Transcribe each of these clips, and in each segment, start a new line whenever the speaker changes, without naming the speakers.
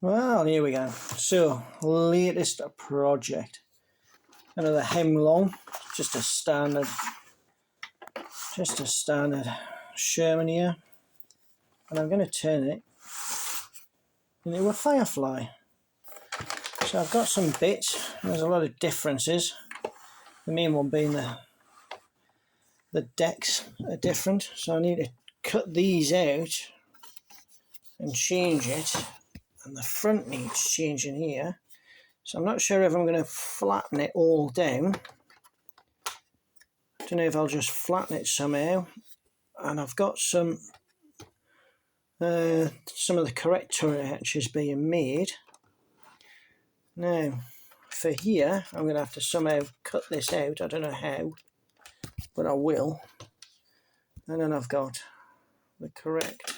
Well, here we go. So, latest project. Another hemlong, just a standard Sherman here. And I'm going to turn it into a firefly. So I've got some bits. There's a lot of differences. The main one being the decks are different. So I need to cut these out and change it. And the front needs changing here. So I'm not sure if I'm going to flatten it all down. I don't know if I'll just flatten it somehow. And I've got some of the correct turret hatches being made. Now, for here, I'm going to have to somehow cut this out. I don't know how, but I will. And then I've got the correct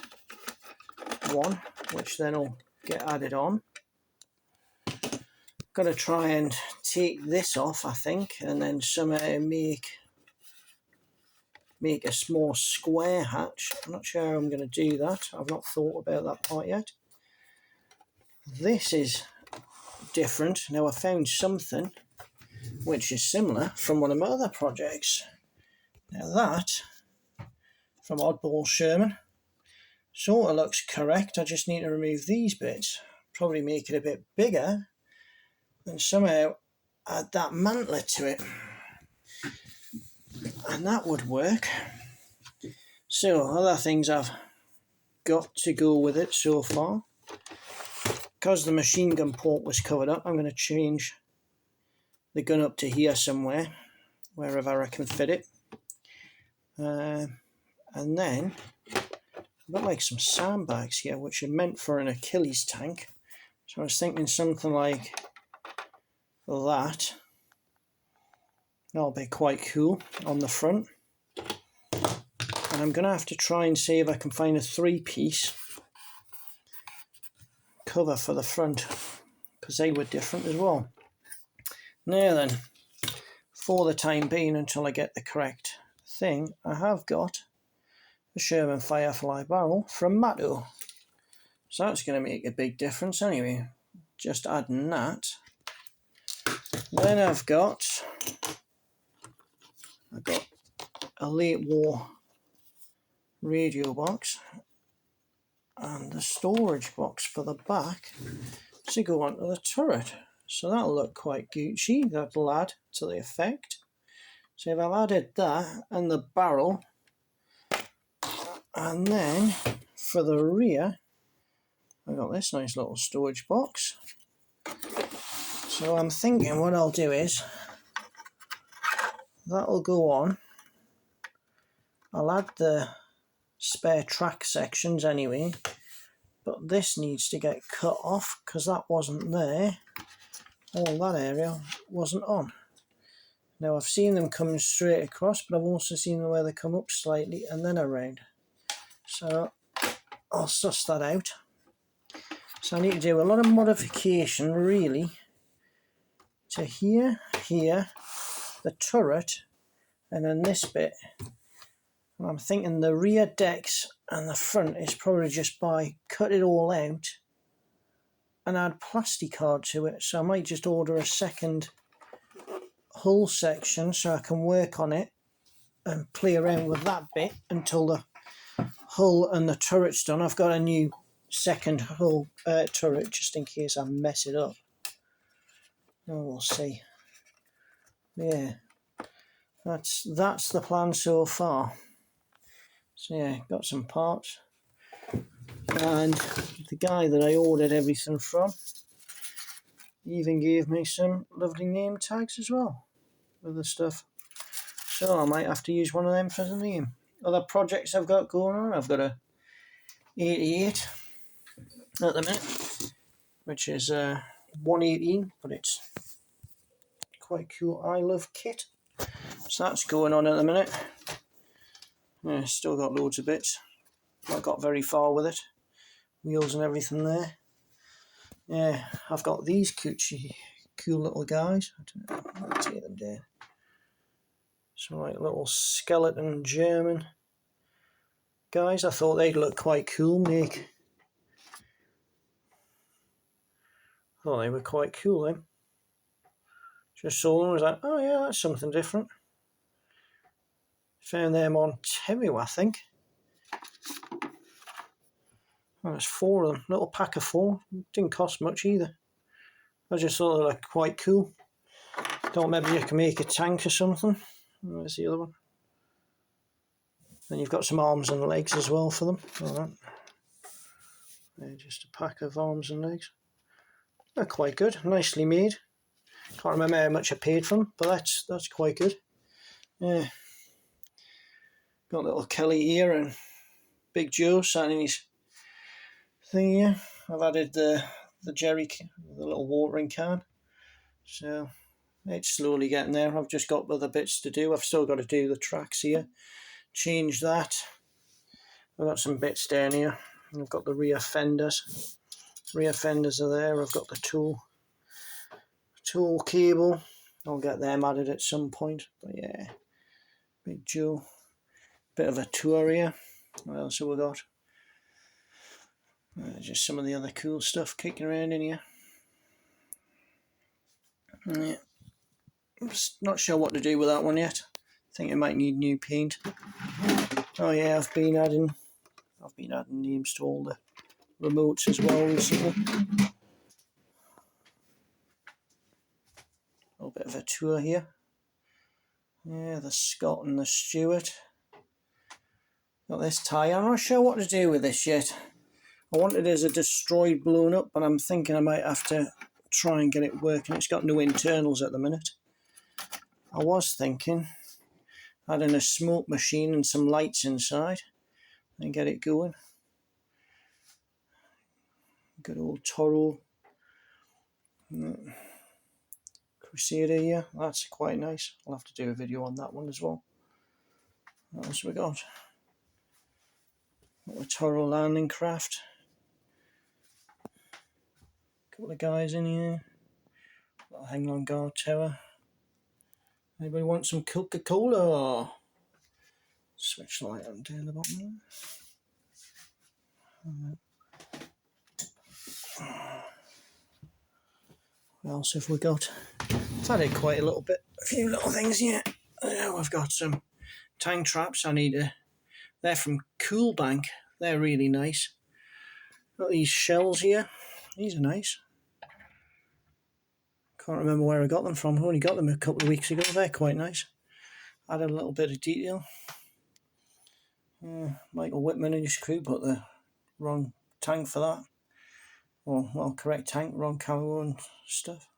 one, which then will get added on. Got to try and take this off, I think, and then somehow make a small square hatch. I'm not sure how I'm going to do that. I've not thought about that part yet. This is different. Now I found something which is similar from one of my other projects. Now that, from Oddball Sherman, sort of looks correct. I just need to remove these bits. Probably make it a bit bigger and somehow add that mantler to it. And that would work. So, other things I've got to go with it so far. Because the machine gun port was covered up, I'm going to change the gun up to here somewhere, wherever I can fit it. And then, I've got like some sandbags here, which are meant for an Achilles tank. So I was thinking something like that. That'll be quite cool on the front. And I'm going to have to try and see if I can find a 3-piece cover for the front, because they were different as well. Now then, for the time being, until I get the correct thing, I have got a Sherman Firefly barrel from Matto. So that's going to make a big difference anyway. Just adding that. Then I've got a late war radio box and the storage box for the back to go onto the turret. So that'll look quite Gucci. That'll add to the effect. So if I've added that and the barrel, and then for the rear, I've got this nice little storage box. So I'm thinking what I'll do is, that'll go on. I'll add the spare track sections anyway, but this needs to get cut off because that wasn't there. All that area wasn't on. Now I've seen them come straight across, but I've also seen where they come up slightly and then around. So I'll suss that out. So I need to do a lot of modification really to here, the turret, and then this bit. And I'm thinking the rear decks and the front is probably just by cut it all out and add plasticard to it. So I might just order a second hull section so I can work on it and play around with that bit until the hull and the turret's done. I've got a new second hull turret just in case I mess it up. Oh, we'll see. Yeah, that's the plan so far. So yeah, got some parts, and the guy that I ordered everything from even gave me some lovely name tags as well with the stuff. So I might have to use one of them for the name. Other projects I've got going on, I've got a 88 at the minute, which is 118, but it's quite cool I Love kit. So that's going on at the minute. Yeah, still got loads of bits. Not got very far with it. Wheels and everything there. Yeah, I've got these cool little guys. I don't know, I'll take them down. Some like little skeleton German guys. I thought they'd look quite cool. Make thought they were quite cool then. Just saw them and was like, oh yeah, that's something different. Found them on Temu, I think. Oh, there's 4 of them, little pack of 4. Didn't cost much either. I just thought they looked quite cool. Thought maybe you can make a tank or something. There's the other one. Then you've got some arms and legs as well for them. Alright. Just a pack of arms and legs. They're quite good, nicely made. Can't remember how much I paid for them, but that's quite good. Yeah. Got little Kelly here and Big Joe sat in his thing here. I've added the jerry, the little watering can. So it's slowly getting there. I've just got other bits to do. I've still got to do the tracks here. Change that. I've got some bits down here. I've got the rear fenders. Rear fenders are there. I've got the tool cable. I'll get them added at some point. But yeah, Big Joe. Bit of a tour here. What else have we got? Just some of the other cool stuff kicking around in here. Yeah. I'm not sure what to do with that one yet. I think it might need new paint. Oh yeah, I've been adding names to all the remotes as well recently. A little bit of a tour here. Yeah, the Scott and the Stuart. Got this tyre. I'm not sure what to do with this yet. I want it as a destroyed, blown up, but I'm thinking I might have to try and get it working. It's got no internals at the minute. I was thinking adding a smoke machine and some lights inside and get it going. Good old Toro Crusader here. That's quite nice. I'll have to do a video on that one as well. What else we got? Got the Toro landing craft. Couple of guys in here. Little hang on guard tower. Anybody want some Coca-Cola? Switch the light on down the bottom. What else have we got? I've added quite a few little things here. I've got some tank traps. They're from Cool Bank. They're really nice. Got these shells here. These are nice. Can't remember where I got them from. I only got them a couple of weeks ago. They're quite nice. Added a little bit of detail. Michael Whitman and his crew put the wrong tank for that. Well, correct tank, wrong camo and stuff.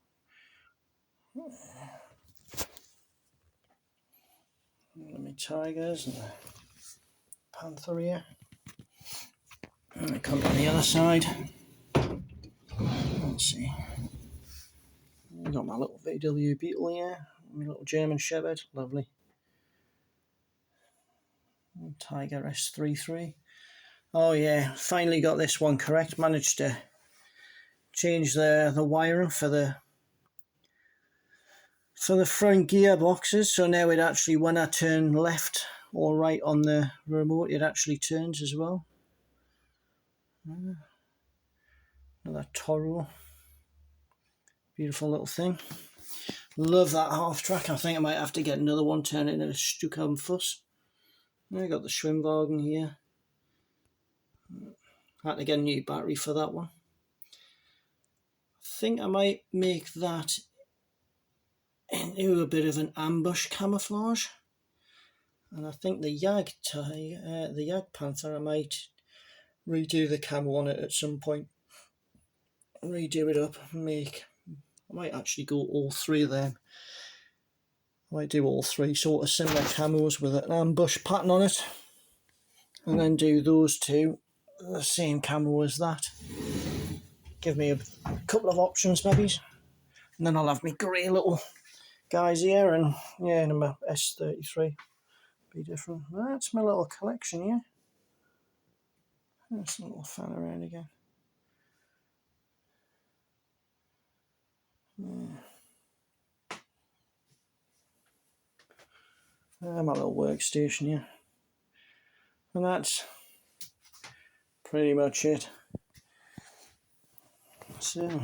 My tigers and the panther here. And I come to the other side. Let's see. I've got my little VW Beetle here. My little German Shepherd. Lovely. Tiger S33. Oh yeah, finally got this one correct. Managed to change the wiring for the front gearboxes, so now it actually, when I turn left or right on the remote, it actually turns as well. Another Toro. Beautiful little thing. Love that half track. I think I might have to get another one, turn it into a Stuckham fuss. I got the Schwimmwagen here. Had to get a new battery for that one. I think I might make that into a bit of an ambush camouflage. And I think the Jag Panther, I might redo the camo on it at some point. Redo it up and I might actually go all 3 of them. I might do all 3 sort of similar camos with an ambush pattern on it. And then do those 2, the same camo as that. Give me a couple of options maybe. And then I'll have my grey little guys here and yeah, number S33. Be different. That's my little collection here. There's a little fan around again. My little workstation here. And that's pretty much it. So